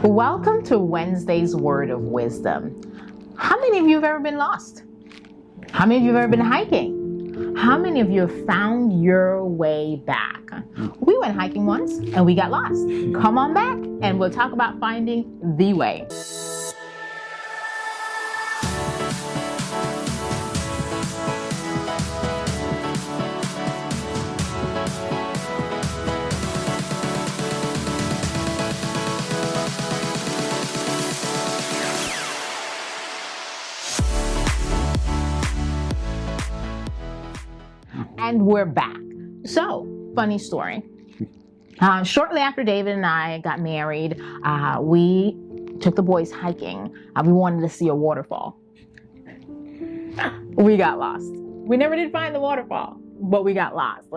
Welcome to Wednesday's Word of Wisdom. How many of you have ever been lost? How many of you have ever been hiking? How many of you have found your way back? We went hiking once and we got lost. Come on back and we'll talk about finding the way. And we're back. So, funny story. Shortly after David and I got married, we took the boys hiking. We wanted to see a waterfall. We got lost. We never did find the waterfall, but we got lost.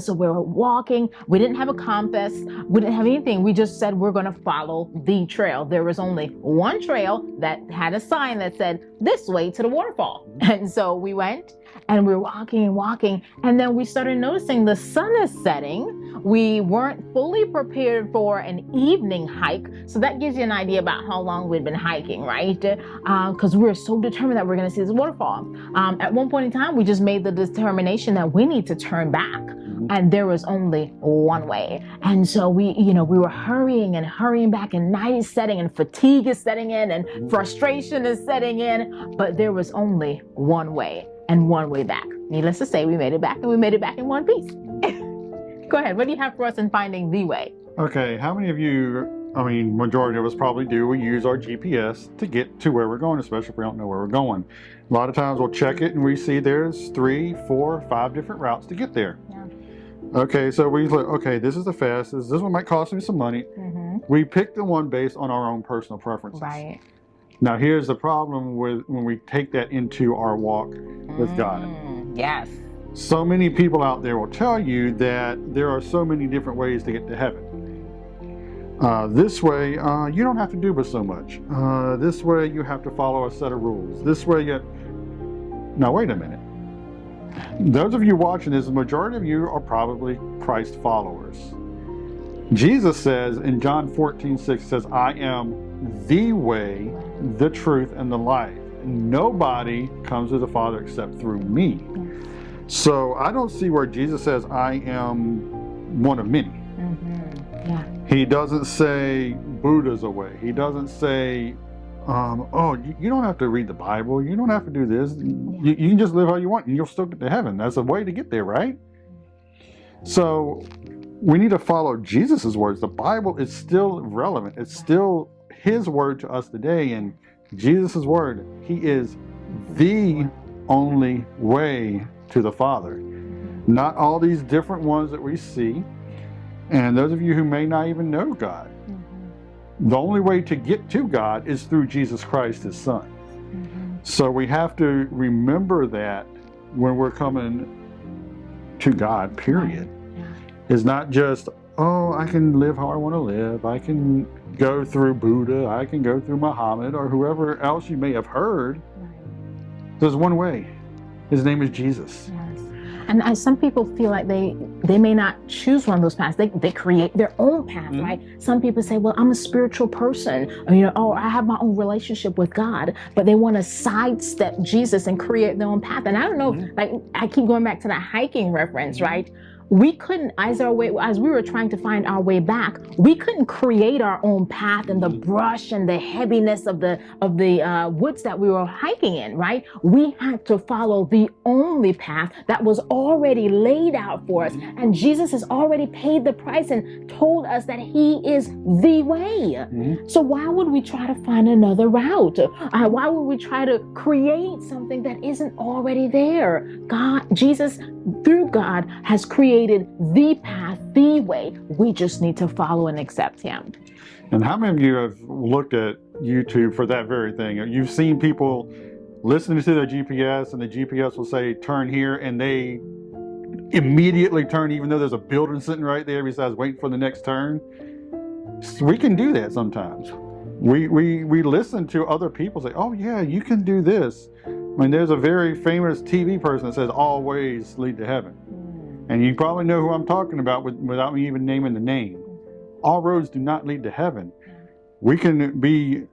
So we were walking. We didn't have a compass. We didn't have anything. We just said we're going to follow the trail. There was only one trail that had a sign that said, "This way to the waterfall." And so we went. And we were walking and walking, and then we started noticing the sun is setting. We weren't fully prepared for an evening hike, so that gives you an idea about how long we'd been hiking, right? Because we were so determined that we're going to see this waterfall. At one point in time, we just made the determination that we need to turn back, and there was only one way. And so we were hurrying and hurrying back, and night is setting, and fatigue is setting in, and frustration is setting in, but there was only one way. And one way back. Needless to say, we made it back, and we made it back in one piece. Go ahead. What do you have for us in finding the way? Okay, how many of you, majority of us probably do, we use our GPS to get to where we're going, especially if we don't know where we're going. A lot of times we'll check it and we see there's 3, 4, 5 different routes to get there. Yeah. Okay, so we look, okay, this is the fastest. This one might cost me some money. Mm-hmm. We pick the one based on our own personal preferences. Right. Now, here's the problem with when we take that into our walk with God. Yes. So many people out there will tell you that there are so many different ways to get to heaven. This way, you don't have to do but so much. This way, you have to follow a set of rules. This way, Now, wait a minute. Those of you watching this, the majority of you are probably Christ followers. Jesus says in John 14:6, says, "I am the way, the truth, and the life. Nobody comes to the Father except through me." So I don't see where Jesus says, "I am one of many." Mm-hmm. Yeah. He doesn't say Buddha's a way. He doesn't say, you don't have to read the Bible. You don't have to do this. Yeah. You can just live how you want and you'll still get to heaven. That's a way to get there, right? So we need to follow Jesus's words. The Bible is still relevant. It's still His word to us today, and Jesus' word, He is the only way to the Father. Not all these different ones that we see. And those of you who may not even know God, the only way to get to God is through Jesus Christ, His Son. So we have to remember that when we're coming to God, period. It's not just, I can live how I want to live. I can go through Buddha. I can go through Muhammad or whoever else you may have heard. There's one way. His name is Jesus. Yes. And some people feel like they may not choose one of those paths. They create their own path, right? Some people say, well, I'm a spiritual person. Or I have my own relationship with God. But they want to sidestep Jesus and create their own path. And I don't know, like I keep going back to that hiking reference, right? We couldn't, as we were trying to find our way back, we couldn't create our own path in the brush and the heaviness of the woods that we were hiking in, right? We had to follow the only path that was already laid out for us. And Jesus has already paid the price and told us that He is the way. So why would we try to find another route? Why would we try to create something that isn't already there? Jesus, through God, has created the path, the way. We just need to follow and accept Him. And how many of you have looked at YouTube for that very thing? You've seen people listening to their GPS, and the GPS will say, turn here, and they immediately turn, even though there's a building sitting right there besides waiting for the next turn. So we can do that sometimes. We listen to other people say, oh yeah, you can do this. There's a very famous TV person that says all ways lead to heaven. And you probably know who I'm talking about without me even naming the name. All roads do not lead to heaven. We can be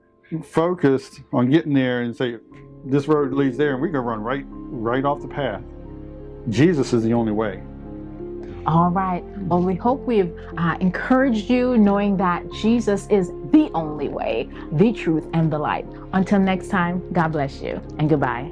focused on getting there and say, this road leads there, and we can run right off the path. Jesus is the only way. All right. Well, we hope we've encouraged you, knowing that Jesus is the only way, the truth, and the light. Until next time, God bless you and goodbye.